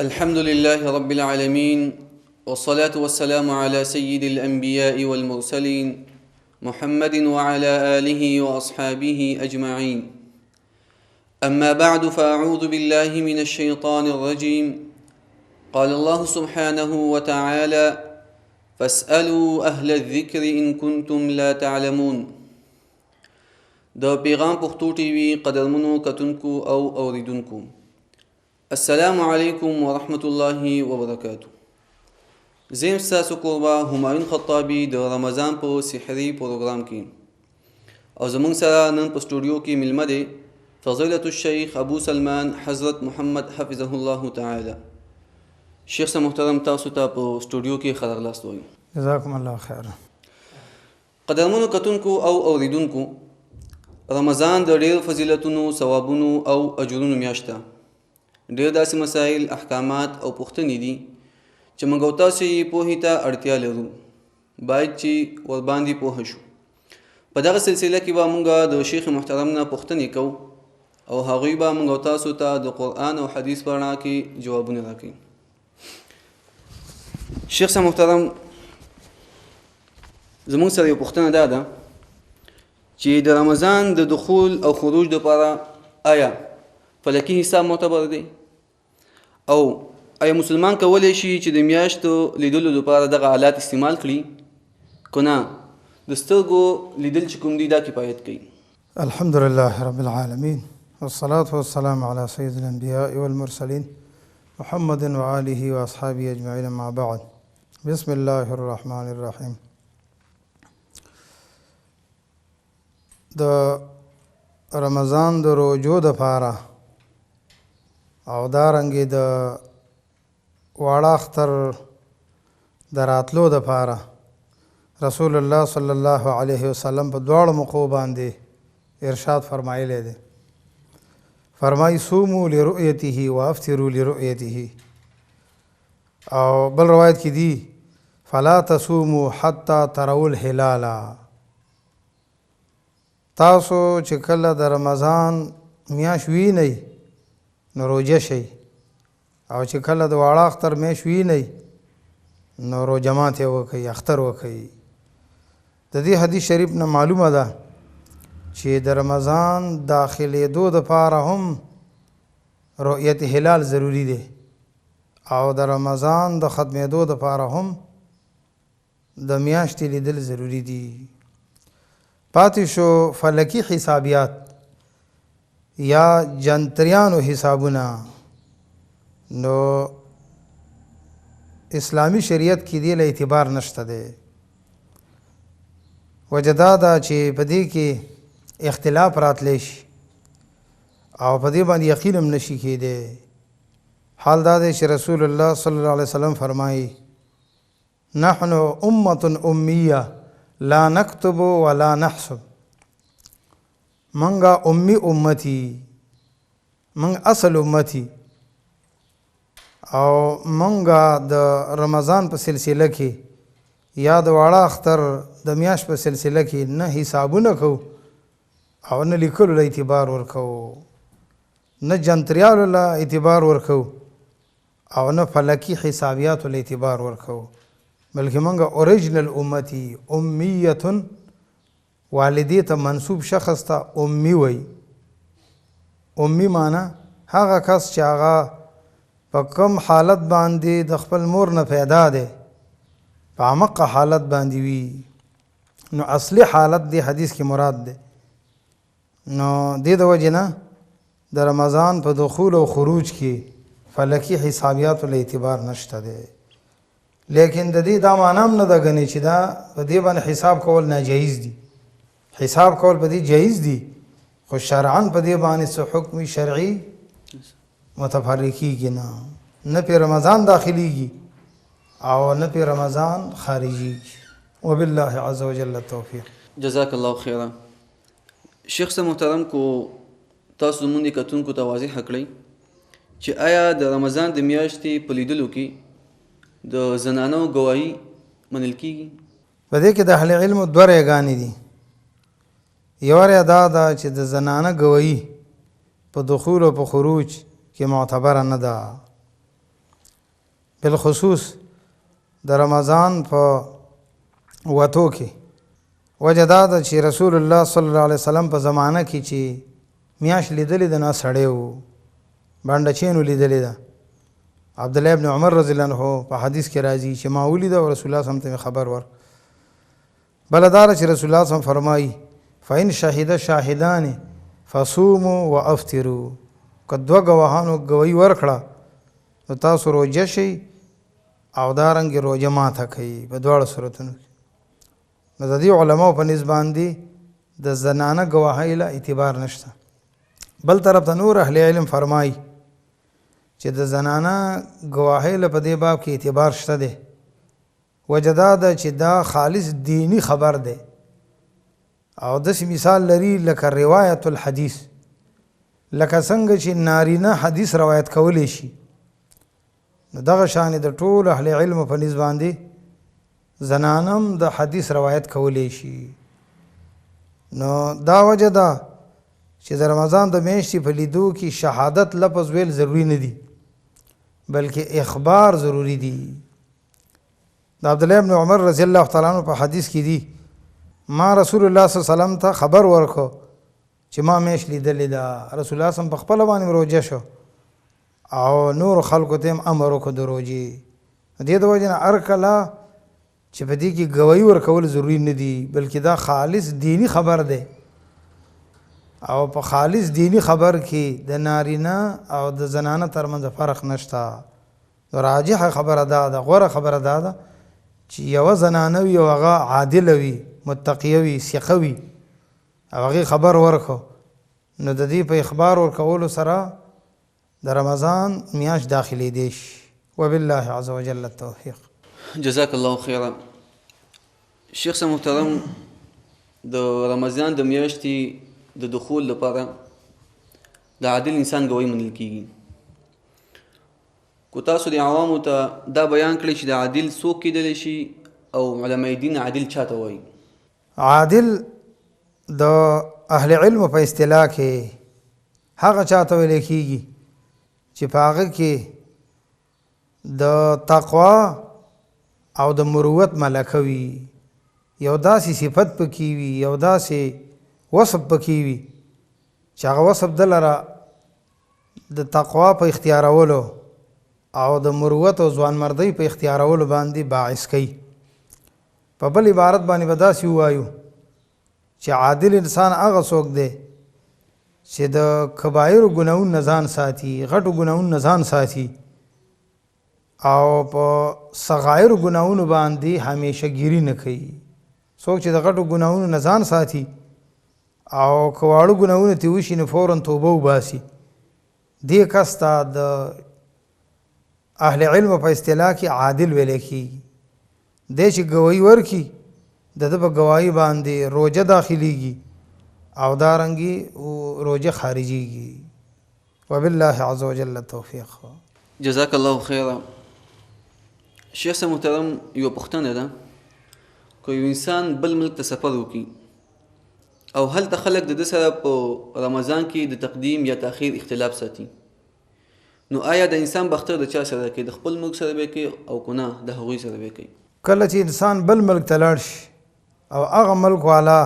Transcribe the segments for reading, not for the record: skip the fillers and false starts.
الحمد لله رب العالمين والصلاة والسلام على سيد الأنبياء والمرسلين محمد وعلى آله وأصحابه أجمعين. أما بعد فأعوذ بالله من الشيطان الرجيم. قال الله سبحانه وتعالى فاسألوا أهل الذكر إن كنتم لا تعلمون. د پیغام پښتو ټي وي قدرمنو کتونکو او اوریدونکو، السلام علیکم ورحمت الله وبرکاتہ. زم ستاسو کوربه همایون خطابی د رمضان په سحری پروګرام کې، او زمونږ سره نن په سټوډیو کې ملمه دی فضیلة الشیخ ابو سلمان حضرت محمد حفظه الله تعالی. شیخ صاحب محترم، تاسو ته په سټوډیو کې ښه راغلاست وایو. جزاکم الله خیر. قدرمنو کتونکو او اوریدونکو، رمضان د ډېر فضیلتونو، ثوابونو او اجرونو میاشت ده. ډېر داسې مسایل، احکامات او پوښتنې دي چې موږ او تاسو یې پوهې ته اړتیا لرو، باید چې ورباندې پوه شو. په دغه سلسله کې به موږ د شیخ محترم نه پوښتنې کوو او هغوی به موږ او تاسو ته د قرآن او حدیث په رڼا کې جوابونه راکوي. شیخ صاحب محترم، زموږ سره یو پوښتنه دا ده چې د رمضان د دخول او خروج دپاره آیا فلکي حساب معتبر دی؟ او آیا مسلمان کولی شي چې د میاشتو لیدلو لپاره دغه آلات استعمال کړي، که نه د سترګو لیدل چې کوم دي دا کفایت کوي؟ الحمد لله رب العالمين والصلاة والسلام على سيد الأنبياء والمرسلين محمد وآله وأصحابه أجمعين. ما بعد، بسم الله الرحمن الرحيم. د رمضان د روجو د پاره او دارنګې د واړه اختر د راتلو د پاره رسول الله صلی الله علیه وسلم په دواړو موقعو باندې ارشاد فرمایلی دی. فرمایي صوموا لرؤیته وافطروا لرؤیته، او بل روایت کې دی فلا تصوموا حتی تروا الهلال. تاسو چې کله د رمضان میاشت وینئ نو روجه شئ، او چې کله د واړه اختر میاشت وینئ نو روجه ماتې وکئ، اختر وکئ. د دې حدیث شریف نه معلومه ده چې د رمضان داخلېدو دپاره هم رؤیت هلال ضروري دی، او د رمضان د ختمېدو دپاره هم د میاشتې لیدل ضروري دي. پاتې شو فلکی حسابیات یا جنتریانو حسابونه، نو اسلامی شریعت کې دی له اعتبار نشته دی. وجه دا ده چې په دې کې اختلاف راتلی شي او په دې باندې یقین هم نشي کېدی. حال دا دی چې رسول الله صلی الله علیه وسلم فرمایي نحن امة امیه لا نكتب ولا نحسب. منگا امی امتی، منگ اصل امتی، او منگا د رمضان په سلسله کې یا د واړه اختر د میاشت په سلسله کې نه حسابونه کو او نه لیکلو له اعتبار ورکو، نه جنتریالو له اعتبار ورکو او نه فلکی حسابیاتو له اعتبار ورکو، بلکې منگا اوریجنل امتی امیتن، والدی ته منصوب شخص ته امی وی. امی معنی هغه کس چې هغه په کم حالت باندې د خپل مور نه پیدا دی په عمقه حالت باندې وي، نو اصلی حالت دی حدیث کې مراد دی. نو دې د وجې نه د رمضان په دخول او خروج کې فلکی حسابیاتو له اعتبار نشته دی. لیکن د دې دا معنی هم نه ده ګنې چې دا په دې باندې حساب کول ناجایز دي. حساب کول په دې جایز دي، خو شرعاً په دې باندې څه حکم شرعي متفرقیږي نه په رمضان داخليږي او نه په رمضان خارجيږي. وبالله عز وجل التوفیق. جزاک الله خیرا. شیخ صاحب محترم، کو تاسو زموږ د کتونکو ته واضح کړئ چې آیا د رمضان د میاشتې په لیدلو کې د زنانو ګواهي منل کیږي؟ په دې کې د اهل علم دوه رایګانې دي. یو رای دا ده چې د زنانه ګواهي په دخول او په خروج کې معتبره نه ده، بالخصوص د رمضان په وتو کې وجه دا ده چې رسول الله صلی الله علیه وسلم په زمانه کې چې میاشت لیدلې ده نه سړی و بانډه چینو لیدلې ده. عبدالله ابن عمر رضی الله عنه په حدیث کې راځي چې ما ولیده او رسول الله صلی الله علیه وسلم ته خبر ور بل دار چې رسول الله صلی الله علیه وسلم فرمایي فإن شهد شاهدان فصوموا وافطروا که دوه ګواهانو ګوی ورکړه نو تاسو روژه شئ او دارنګې روژه ماته کوي په دواړو صورتونو کې. نو د دې علماو په نسبت باندې د زنانه ګواهۍ له اعتبار نشته. بل طرف ته نور اهل علم فرمایي چې د زنانه ګواهۍ له په دې باب کې اعتبار شته دی. وجه دا ده چې دا خالص دینی خبر دی او داسې مثال لري لکه روایت الحدیث، لکه څنګه چې نارینه حدیث روایت کولی شي نو دغه شان د ټول اهل علم په نسبت باندې زنانم د حدیث روایت کولی شي. نو دا وجه ده چې د رمضان د میاشتې په لیدو کې شهادت لفظ ویل ضروری نه دي بلکې اخبار ضروری دي. د عبدالله ابن عمر رضی الله تعالی عنہ په حدیث کې دي ما رسول الله صلی الله علیه وسلم ته خبر ورکو چې ما میاشت لیدلې ده. رسول الله صلی الله علیه وسلم په خپل باندې روژه شو او نور خلکو ته هم امر وکړو د روژې. دې د وجې نه هر کله چې په دې کې ګواهي ورکول ضروري نه دي بلکې دا خالص دینی خبر دی او په خالص دینی خبر کې د نارینه او د زنانه ترمنځ فرق نشته. راجحه خبره ده غوره خبره ده چې یوه زنانه وي او هغه عادله وي متقیه وي ثقه وي او هغې خبر ورکړو نو د دې په اخبار ورکولو سره د رمضان میاشت داخلېدی شي. وبالله عز وجل التوفیق. جزاک الله خیرا. شیخ صاحب محترم، د رمضان د میاشتې د دخول لپاره د عادل انسان ګواهي منل کیږي. کو تاسو د عوامو ته دا بیان کړئ چې د عادل څوک کیدلی شي او علماء دین عادل چاته وایي؟ عادل د اهل علم په اصطلاح کې هغه چاته ویل کیږي چې په هغه کې د تقوا او د مروت ملکه وي، یو داسې صفت پکې وي، یو داسې وصف پکې وي چې هغه وصف د لره د تقوا په اختیارولو او د مروت او ځوانمردۍ په اختیارولو باندې باعث کوي. په بل عبارت باندې به داسې ووایو چې عادل انسان هغه څوک دی چې د کبایرو ګناهونو نه ځان ساتي، غټو ګناهونو نه ځان ساتي او په صغایرو ګناهونو باندې همیشه ګیري نه کوي. څوک چې د غټو ګناهونو نه ځان ساتي او که واړو ګناهونه ترې وشي نو فوراً توبه وباسي، دې کس ته د اهل علم په اصطلاح کې عادل ویلی کېږي. دی چې ګواهي ورکړي د ده په ګواهي باندې روژه داخلیږي او دارنګې روژه خارجیږي. وبالله عز وجل التوفیق. جزاک الله خیرا. شیخ صاحب محترم، یوه پوښتنه ده، که یو انسان بل ملک ته سفر وکړي او هلته خلک د ده سره په رمضان کې د تقدیم یا تاخیر اختلاف ساتي، نو آیا د انسان باختر د چا سره کوي؟ د خپل ملک سره به کوي او که نه د هغوی سره به کوي؟ کله چې انسان بل ملک ته لاړ شي او هغه ملک والا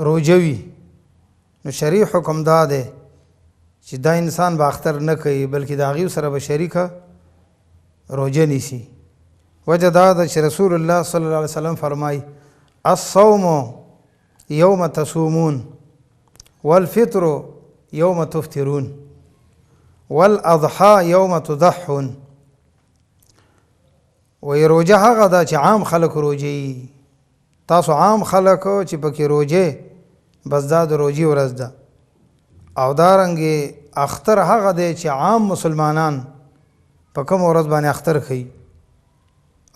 روژه وي نو شرعي حکم دا دی چې دا انسان به اختر نه کوي بلکې د هغې سره به شریکه روژه نیسي. وجه دا ده چې رسول الله صلی الله علیه وسلم فرمایي الصوم یوم تصومون والفطر یوم تفطرون والاضحى یوم تضحون. وی روژه هغه ده چې عام خلک روژه، تاسو عام خلکو چې پکې روژه بس دا د روژې ورځ ده. او دارنګې اختر هغه دی چې عام مسلمانان په کوم ورځ باندې اختر کوي.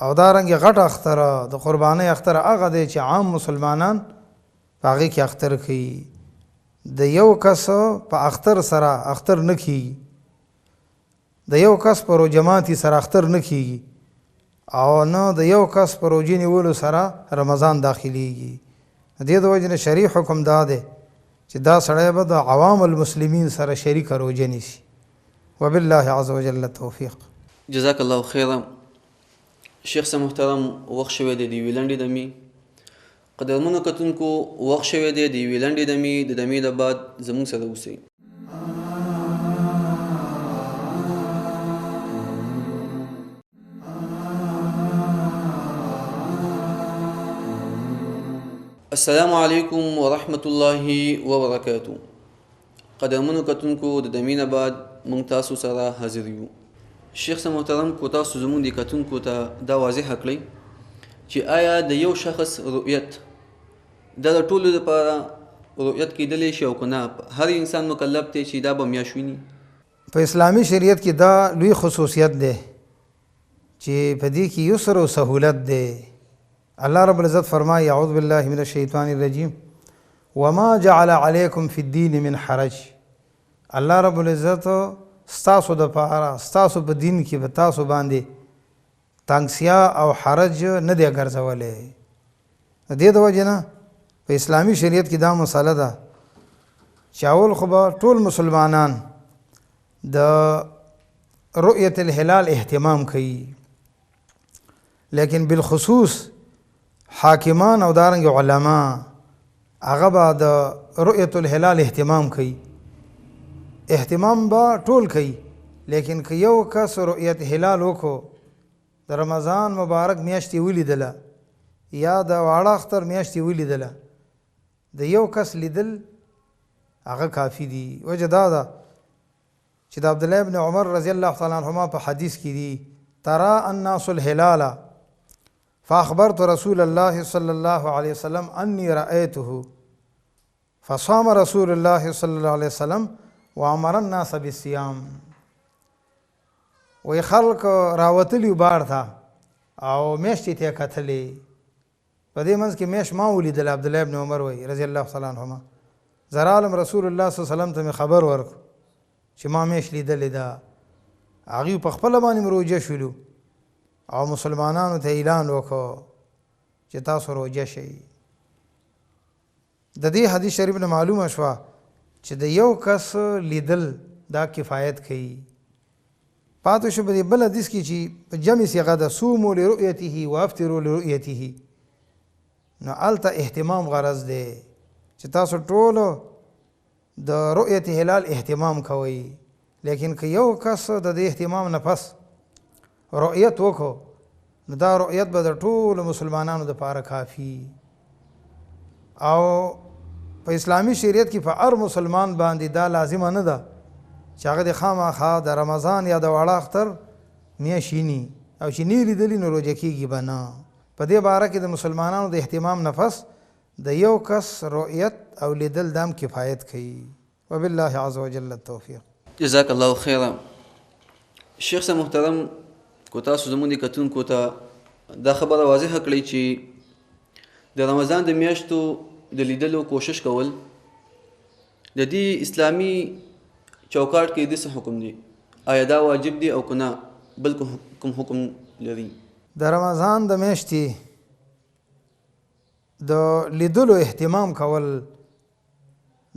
او دارنګې غټ اختر د قربانۍ اختر هغه دی چې عام مسلمانان په هغې کې اختر کوي. د یو کس په اختر سره اختر نه کیږي، د یو کس په روژه ماتي سره اختر نه کیږي او نه د یو کس په روژې نیولو سره رمضان داخلیږي. د دې د وجې نه شرعي حکم دا دی چې دا سړی به د عوام المسلمین سره شریکه روژه نیسي. وبالله عز وجل التوفیق. جزاک الله خیرا. شیخ صاحب محترم، وخت شوی دی د یوې لنډې دمې. قدرمنو کتونکو، وخت شوی دی د یوې لنډې دمې. د دمې نه بعد زموږ سره اوسئ. السلام علیکم ورحمت الله وبرکاتو. قدرمنو کتونکو، د دمې نه بعد موږ تاسو سره حاضر یو. شیخ صاحب محترم، کو تاسو زموږ د کتونکو ته دا واضح کړئ چې آیا د یو شخص رؤیت دا د ټولو لپاره رؤیت کېدلی شي او که نه؟ هر انسان مکلف دی چې دا به میاشت ویني؟ په اسلامي شریعت کې دا لوی خصوصیت دی چې په دې کې یسر او سهولت دی. الله رب العزت فرمایي اعوذ بالله من الشیطان الرجیم وما جعل علیکم فی الدین من حرج. الله رب العزت ستاسو د پاره ستاسو په دین کې په تاسو باندې تنګسیا او حرج نه دی ګرځولی. د دې د وجې نه په اسلامي شریعت کې دا مسله ده چې اول خو به ټول مسلمانان د رؤیت الهلال اهتمام کوي، لیکن بالخصوص حاکمان او دارنګ علما هغه به د رؤیت الهلال اهتمام کوي. اهتمام به ټول کوي، لیکن که یو کس رؤیت هلال وکړو، د رمضان مبارک میاشتې ولیدله یا د واړه اختر میاشتې ولیدله، د یو کس لیدل هغه کافي دي. وجه دا ده چې د عبدالله ابن عمر رضی الله تعالی عنهما په حدیث کې دي ترى الناس الهلال فاخبرت رسول الله صلی الله علیه وسلم انی رأیته فصام رسول الله صلی الله علیه وسلم وامر الناس بالصيام. وی خلق راوتلی بار تا او میشتې ته کتلې، په دې منځ کې میش ما ولیدل. عبدالله ابن عمر وی رضی الله تعالی عنهما زرالم رسول الله صلی الله علیه وسلم ته خبر ورک چې ما میش لیدلې ده. هغوی په خپله باندې روژه شولو او مسلمانانو ته اعلان وکړو چې تاسو روژه شئ. د دې حدیث شریف نه معلومه شوه چې د یو کس لیدل دا کفایت کوي. پاتې شو په دې بل حدیث کې چې په جمع صیغه ده صوموا لرؤیته وافطروا لرؤیته، نو هلته اهتمام غرض دی چې تاسو ټولو د رؤیت هلال اهتمام کوئ. لیکن که یو کس د دې اهتمام نه پس رؤیت وکړو، نو دا رؤیت به د ټولو مسلمانانو دپاره کافي. او په اسلامي شریعت کې په هر مسلمان باندې دا لازمه نه ده چې هغه د خامخا د رمضان یا د واړه اختر میاشت ویني، او چې نه لیدلي نو روژه کېږي به نه. په دې باره کې د مسلمانانو د اهتمام نفس د یو کس رؤیت او لیدل دام کفایت کوي. وبالله عز وجل التوفیق. جزاک الله خیرا. شیخ صاحب محترم، کو تاسو زموږ د کتونکو ته دا خبره واضحه کړئ چې د رمضان د میاشتو د لیدلو کوشش کول د دې اسلامي چوکاټ کې د څه حکم دی؟ آیا دا واجب دی او که نه بل کوم حکم لري؟ د رمضان د میاشتې د لیدلو اهتمام کول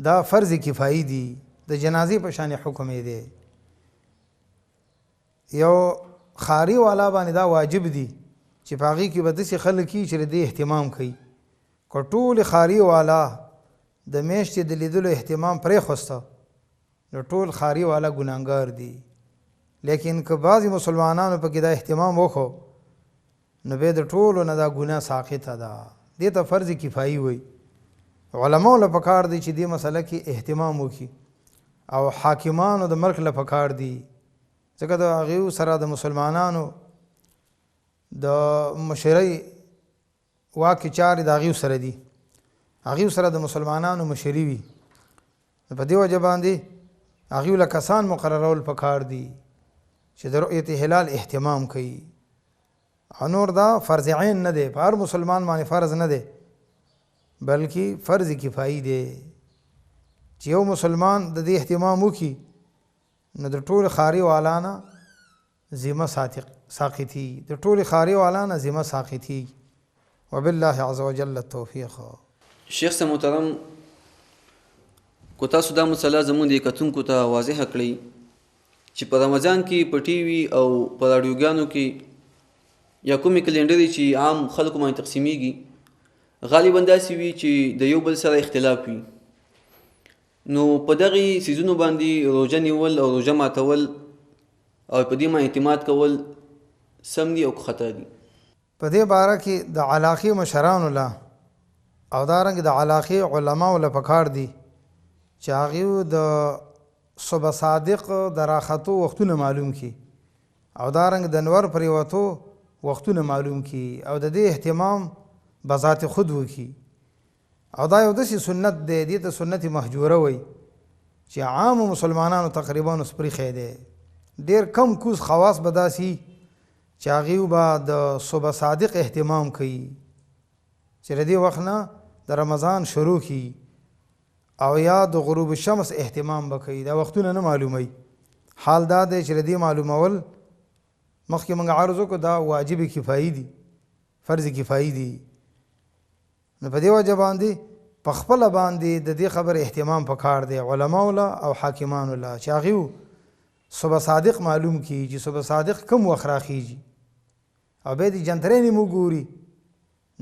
دا فرض کفایي دي، د جنازې په شان حکم یې دی. یو خاري والا باندې دا واجب دي چې په هغې کې به داسې خلک وي چې د دې اهتمام کوي. که ټول خاري والا د میاشتې د لیدلو اهتمام پرېښوسته، نو ټول خاري والا ګناهګار دي. لیکن که بعضې مسلمانانو پکې دا اهتمام وکړو، نو بیا د ټولو نه دا ګناه ساقطه ده. دې ته فرض کفایي وایي. علماو له پکار دی چې دې مسله کې اهتمام وکړي، او حاکمانو د ملک له پکار دي، ځکه د هغې سره د مسلمانانو د مشرۍ واقع چارې د هغې سره دي، هغې سره د مسلمانانو مشري وي. په دې وجه باندې هغې له کسان مقررول پکار دي چې د رؤیت هلال اهتمام کوي. نور دا فرض عین نه دی، په هر مسلمان باندې فرض نه دی، بلکې فرض کفایي دی چې یو مسلمان د دې اهتمام وکړي، نو د ټول خاري والا نه ذمه ساقطي، د ټول خاري والا نه ذمه ساقطي. وبالله عز وجل التوفیق. شیخ صاحب محترم، کو تاسو دا مسله زموږ د کتونکو ته واضحه کړئ چې په رمضان کې په ټي وي او په راډیوګانو کې یا کومې کلندرې چې عام خلکو باندې تقسیمیږي غالبا داسې وي چې د یو بل سره اختلاف وي. نو په دغې څیزونو باندې روژه نیول او روژه ماتول او په دې باندې اعتماد کول سم دي او خطا دي. په دې باره کې د علاقې مشرانو له او دارنګه د علاقې علماو له پکار دي چې هغوی د صبح صادق د راختو وختونه معلوم کړي او دارنګه د نور پرېوتو وختونه معلوم کړي او د دې اهتمام بذات خود وکړي. او دا یو داسې سنت دی، دې ته سنت مهجوره وایي چې عامو مسلمانانو تقریبا سپریښی دی. ډېر کم کوز خواص به داسې چې هغوی به د صبح صادق اهتمام کوي چې د دې وخت نه د رمضان شروع کړي او یا د غروب الشمس اهتمام به کوي. دا وختونه نه معلوموي. حال دا دی چې د دې معلومول مخکې موږ عرض وکړو دا واجب کفایي دي، فرض کفایي دي. نو په دې وجه باندې په خپله باندې د دې خبر اهتمام پکار دی علماو له او حاکمانو له چې هغوی صبح صادق معلوم کړي چې صبح صادق کوم وخت راخیږي او بیا دې جنترین مو ګوري.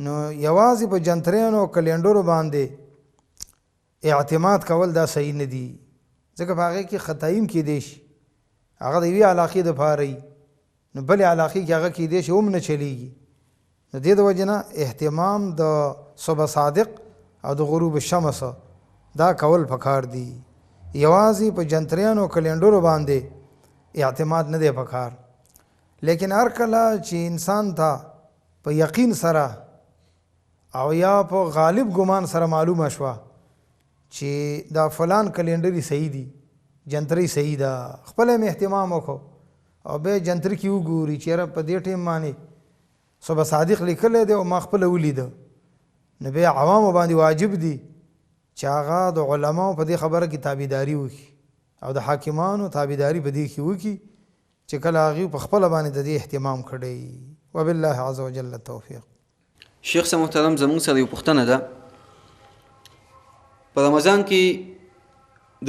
نو یوازې په جنترینو او کلینډرو باندې اعتماد کول دا صحیح نه دي، ځکه په هغې کې خطایم کیدی شي. هغه د یوې علاقې دپاره وي، نو بلې علاقې کې هغه کیدی شي هم نه چلیږي. د دې د وجې نه اهتمام د صبح صادق او د غروب الشمس دا کول پکار دي. یوازې په جنتریانو او کلینډرو باندې اعتماد نه دی پکار. لیکن هر کله چې انسان ته په یقین سره او یا په غالب ګمان سره معلومه شوه چې دا فلان کلینډري صحیح دي، جنتري صحیح ده، خپله مې اهتمام وکړو او بیا جنتري کې وګوري چې یاره په دې ټیم باندې صبح صادق لیکلی دی او ما خپله ولیده، نو بیا عوامو باندې واجب دي چې هغه د علماو په دې خبره کې تابعداري وکړي او د حاکمانو تابعداري په دې کې وکړي چې کله هغوی په خپله باندې د دې اهتمام کړی. وبالله عز وجل التوفیق. شیخ صاحب محترم، زموږ سره یو پوښتنه ده. په رمضان کې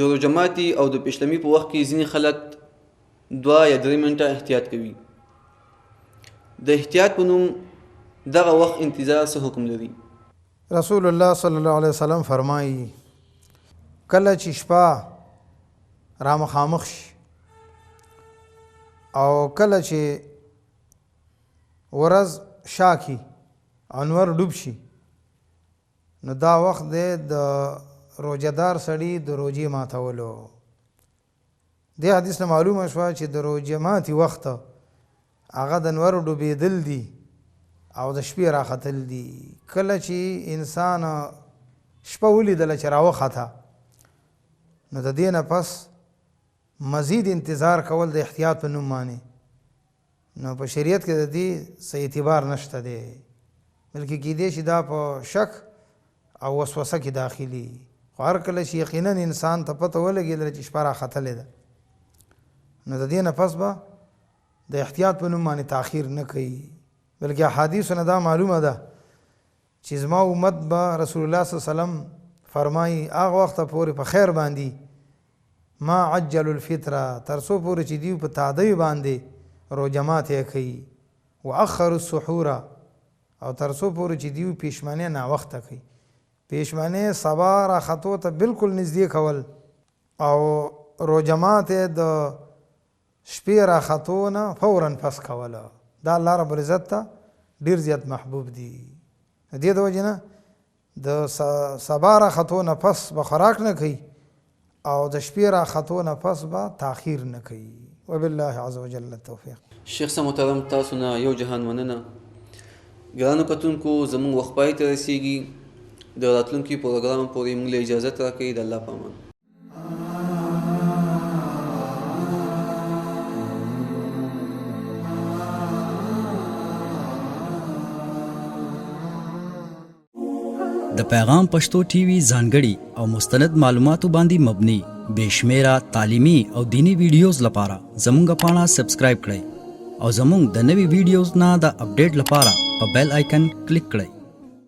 د روژه ماتي او د پیشلمي په وخت کې ځینې خلک 2 یا 3 منټه احتیاط کوي. د احتیاط په نوم دغه وخت انتظار څه حکم لري؟ رسول الله صلی الله علیه وسلم فرمایي کله چې شپه را مخامخ شي او کله چې ورځ شاکي انور ډوب شي، نو دا وخت دی د روژهدار سړي د روژې ماتولو. دې حدیث نه معلومه شوه چې د روژې ماتي وخت هغه د انور ډوبېدل دي او د شپې راختل دي. کله چې انسان شپه ولیدله چې راوخته، نو د دې نه پس مزید انتظار کول د احتیاط په نوم باندې، نو په شریعت کې د دې څه اعتبار نشته دی، بلکې کیدی شي دا په شک او وسوسه کې داخلي. خو هر کله چې یقینا انسان ته پته ولګېدله چې شپه راختلې ده، نو د دې نه پس به د احتیاط په نوم باندې تاخیر نه کوي، بلکې احادیثو نه دا معلومه ده چې زما امت به رسول الله صلی الله علیه وسلم فرمایي هغه وخته پورې په خیر باندې ما عجل الفطره، تر څو پورې چې دوی په تادۍ باندې روژه ماتې کوي، واخر السحور، او تر څو پورې چې دوی پیشمنې ناوخته کوي. پیشمنې سبا راختو ته بالکل نږدې کول او روژه ماتې د شپې راختو نه فورا پس کوله، دا الله رب العزت ته ډېر زیات محبوب دي. د دې د وجې نه د سبا راختو نه پس به خوراک نه کوي او د شپې راختو نه پس به تاخیر نه کوي. وبالله عز وجل التوفیق. شیخ صاحب محترم، تاسو نه یو جهان مننه. ګرانو کتونکو، زموږ وخت پای ته رسیږي. د راتلونکي پروګرام پورې موږ له اجازت راکوي. د الله په امان. د پیغام پښتو ټي وي ځانګړي او مستند معلوماتو باندې مبني بشمیره تعلیمي او دینی ویډیوز لپاره زموږ پاڼه سبسکرایب کړئ او زموږ د نوي ویډیوز نه د اپډیټ لپاره په بیل آیکن کلیک کړئ.